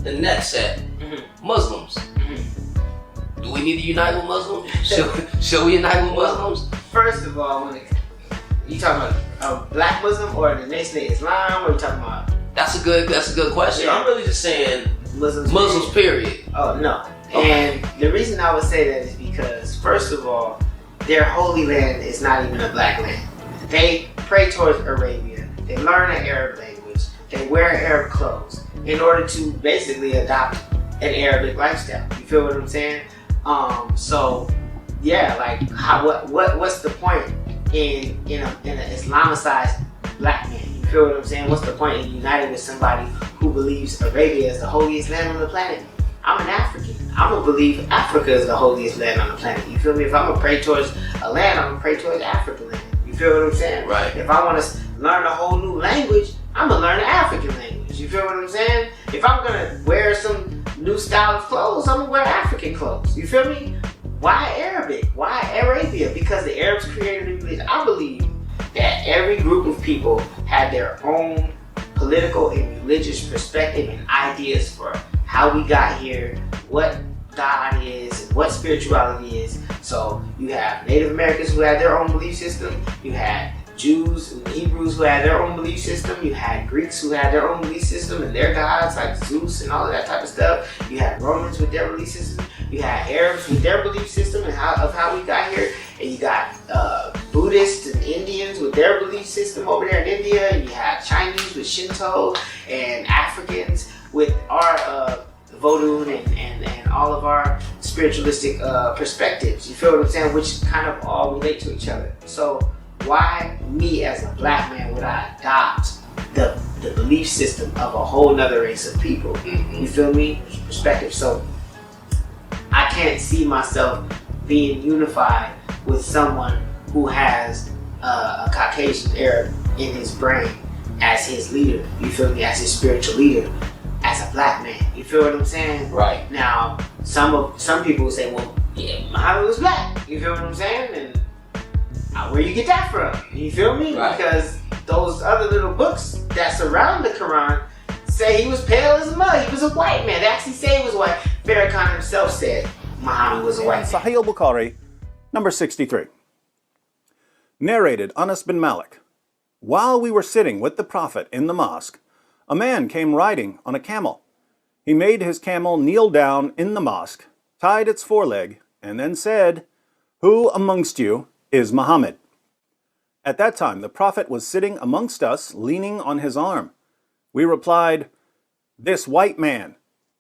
the next set, Muslims. Do we need to unite with Muslims? Should we unite with Muslims? First of all, you talking about a black Muslim or the Nation of Islam? Or you talking about? That's a good question. Yeah. I'm really just saying Muslims period. Oh no. Okay. And the reason I would say that is because, first of all, their holy land is not even a black land. They pray towards Arabia. They learn an Arab language. They wear Arab clothes in order to basically adopt an Arabic lifestyle. You feel what I'm saying? So yeah, like what's the point in an Islamicized black man? You feel what I'm saying? What's the point in uniting with somebody who believes Arabia is the holiest land on the planet? I'm an African. I'm gonna believe Africa is the holiest land on the planet. You feel me? If I'm gonna pray towards a land, I'm gonna pray towards African land. You feel what I'm saying? Right. If I want to learn a whole new language, I'm gonna learn the African language. You feel what I'm saying? If I'm gonna wear some new style of clothes, I'm gonna wear African clothes. You feel me? Why Arabic? Why Arabia? Because the Arabs created a religion. I believe that every group of people had their own political and religious perspective and ideas for how we got here, what God is, what spirituality is. So you have Native Americans who had their own belief system. You had Jews and Hebrews who had their own belief system. You had Greeks who had their own belief system and their gods like Zeus and all of that type of stuff. You had Romans with their belief system. You had Arabs with their belief system and how we got here. And you got Buddhists and Indians with their belief system over there in India. And you had Chinese with Shinto and Africans with our Vodou and all of our spiritualistic perspectives. You feel what I'm saying? Which kind of all relate to each other. So why me as a black man would I adopt the belief system of a whole nother race of people? You feel me? Perspective. So I can't see myself being unified with someone who has a Caucasian Arab in his brain as his leader. You feel me? As his spiritual leader. As a black man. You feel what I'm saying? Right. Now, some people will say, well, yeah, Muhammad was black. You feel what I'm saying? And where you get that from? You feel me? Right. Because those other little books that surround the Quran say he was pale as mud. He was a white man. They actually say he was white. Farrakhan himself said Muhammad was a white man. Sahih al-Bukhari, number 63. Narrated Anas bin Malik. While we were sitting with the Prophet in the mosque, a man came riding on a camel. He made his camel kneel down in the mosque, tied its foreleg, and then said, "Who amongst you is Muhammad?" At that time, the Prophet was sitting amongst us, leaning on his arm. We replied, "This white man,"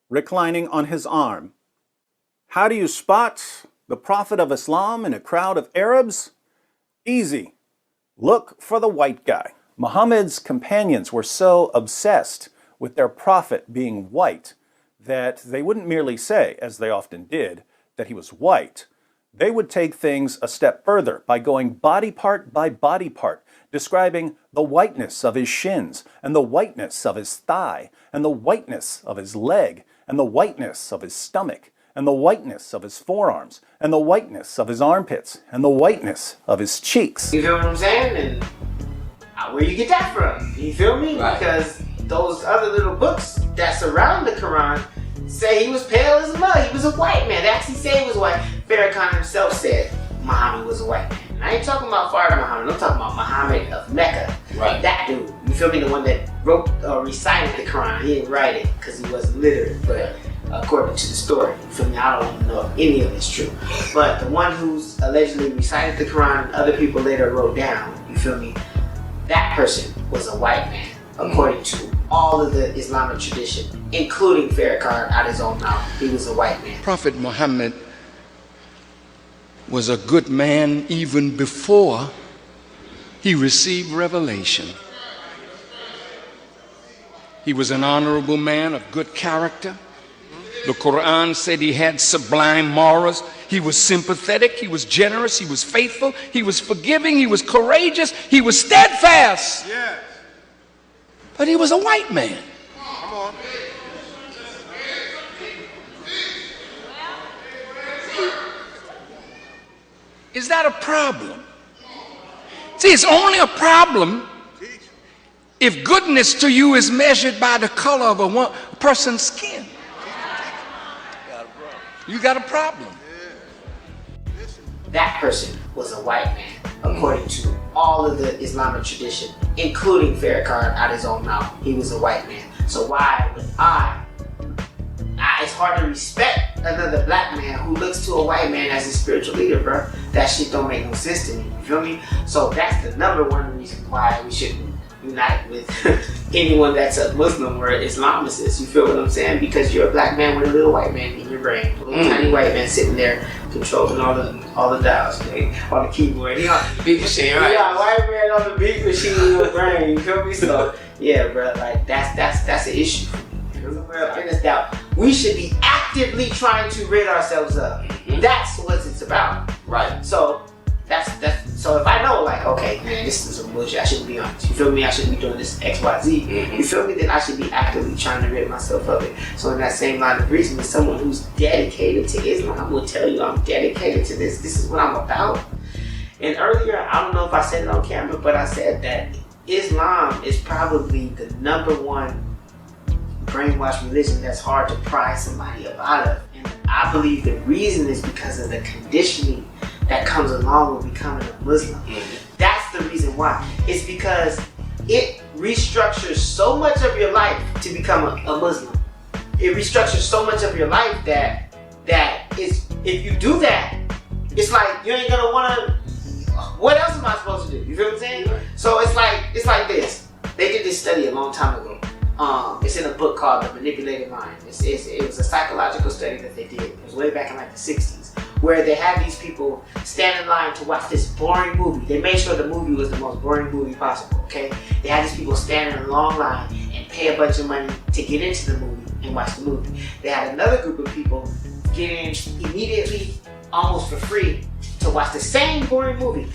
reclining on his arm. How do you spot the Prophet of Islam in a crowd of Arabs? Easy. Look for the white guy. Muhammad's companions were so obsessed with their prophet being white that they wouldn't merely say, as they often did, that he was white. They would take things a step further by going body part by body part, describing the whiteness of his shins, and the whiteness of his thigh, and the whiteness of his leg, and the whiteness of his stomach, and the whiteness of his forearms, and the whiteness of his armpits, and the whiteness of his cheeks. You feel what I'm saying? And where you get that from? You feel me? Right. Because those other little books that surround the Quran say he was pale as mud. He was a white man. They actually say he was white. Farrakhan himself said Muhammad was a white man. And I ain't talking about Fard Muhammad. I'm talking about Muhammad of Mecca. Right. That dude. You feel me? The one that wrote or recited the Quran. He didn't write it because he wasn't literate. But according to the story, you feel me? I don't even know if any of it's true. But the one who's allegedly recited the Quran and other people later wrote down, you feel me? That person was a white man, according to all of the Islamic tradition, including Farrakhan out his own mouth. He was a white man. Prophet Muhammad was a good man even before he received revelation. He was an honorable man of good character. The Quran said he had sublime morals. He was sympathetic, he was generous, he was faithful, he was forgiving, he was courageous, he was steadfast. Yes. But he was a white man. Come on. Is that a problem? See, it's only a problem if goodness to you is measured by the color of a person's skin. You got a problem. That person was a white man, according to all of the Islamic tradition, including Farrakhan out his own mouth. He was a white man. So why would it's hard to respect another black man who looks to a white man as his spiritual leader, bro. That shit don't make no sense to me. You feel me? So that's the number one reason why we shouldn't unite with anyone that's a Muslim or Islamicist. You feel what I'm saying? Because you're a black man with a little white man in your brain, a little tiny white man sitting there controlling all the dials, okay, on the keyboard. Beat machine, right? Yeah, white man on the beat machine in your brain. You feel me? So yeah, bro, like that's an issue. We should be actively trying to rid ourselves of. That's what it's about. Right. So so if I know, like, okay, man, this is some bullshit, I shouldn't be on this. You feel me? I shouldn't be doing this XYZ. You feel me? Then I should be actively trying to rid myself of it. So in that same line of reasoning, someone who's dedicated to Islam will tell you, I'm dedicated to this. This is what I'm about. And earlier, I don't know if I said it on camera, but I said that Islam is probably the #1 brainwashed religion that's hard to pry somebody up out of. And I believe the reason is because of the conditioning that comes along with becoming a Muslim. That's the reason why. It's because it restructures so much of your life to become a Muslim. It restructures so much of your life that if you do that, it's like you ain't gonna wanna. What else am I supposed to do? You feel what I'm saying? So it's like this. They did this study a long time ago. It's in a book called The Manipulated Mind. It was a psychological study that they did. It was way back in like the 60s, where they had these people stand in line to watch this boring movie. They made sure the movie was the most boring movie possible, okay? They had these people stand in a long line and pay a bunch of money to get into the movie and watch the movie. They had another group of people get in immediately, almost for free, to watch the same boring movie.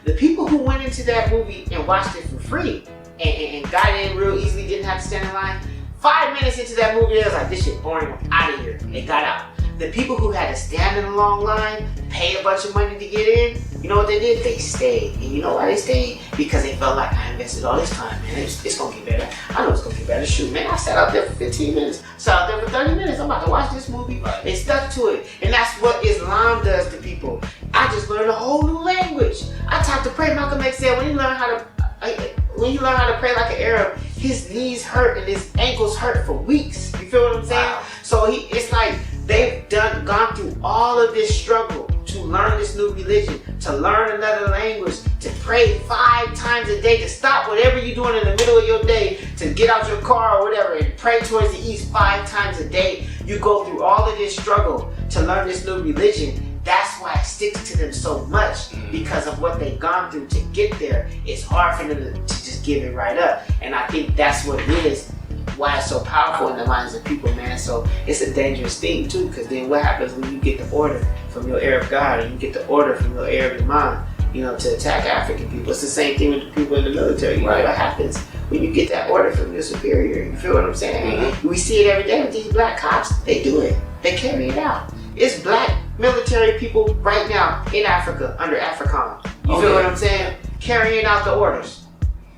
The people who went into that movie and watched it for free and got in real easily, didn't have to stand in line, 5 minutes into that movie, they was like, this shit boring, I'm out of here. They got out. The people who had to stand in a long line, pay a bunch of money to get in, you know what they did? They stayed. And you know why they stayed? Because they felt like, I invested all this time, man. It's gonna get better. I know it's gonna get better. Shoot, man, I sat out there for 15 minutes. Sat out there for 30 minutes. I'm about to watch this movie. They stuck to it. And that's what Islam does to people. I just learned a whole new language. I taught to pray. Malcolm X said when you learn how to pray like an Arab, his knees hurt and his ankles hurt for weeks. You feel what I'm saying? Wow. So it's like they've gone through all of this struggle to learn this new religion, to learn another language, to pray 5 times a day, to stop whatever you're doing in the middle of your day, to get out your car or whatever and pray towards the east 5 times a day. You go through all of this struggle to learn this new religion. That's why it sticks to them so much, because of what they've gone through to get there. It's hard for them to just give it right up. And I think that's what it is, why it's so powerful in the minds of people, man. So it's a dangerous thing too, because then what happens when you get the order from your Arab God and you get the order from your Arab Imam, you know, to attack African people? It's the same thing with the people in the military. You know what happens when you get that order from your superior? You feel what I'm saying? We see it every day with these black cops. They do it. They carry it out. It's black military people right now in Africa under Afrikan. You feel what I'm saying? Carrying out the orders.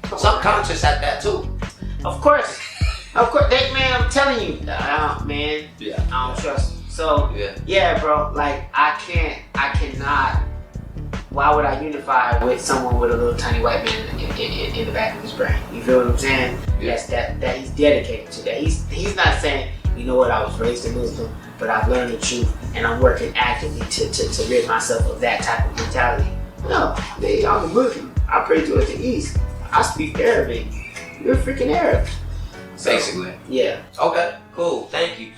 Subconscious at that too. Of course. Man, I'm telling you, man, I don't trust them. So, yeah, bro, like, I cannot, why would I unify with someone with a little tiny white man in the back of his brain? You feel what I'm saying? Yes, that he's dedicated to that. He's not saying, you know what, I was raised a Muslim, but I've learned the truth, and I'm working actively to rid myself of that type of mentality. No, I'm a Muslim. I pray towards the East. I speak Arabic. You're a freaking Arab. Basically. Yeah. Okay, cool. Thank you.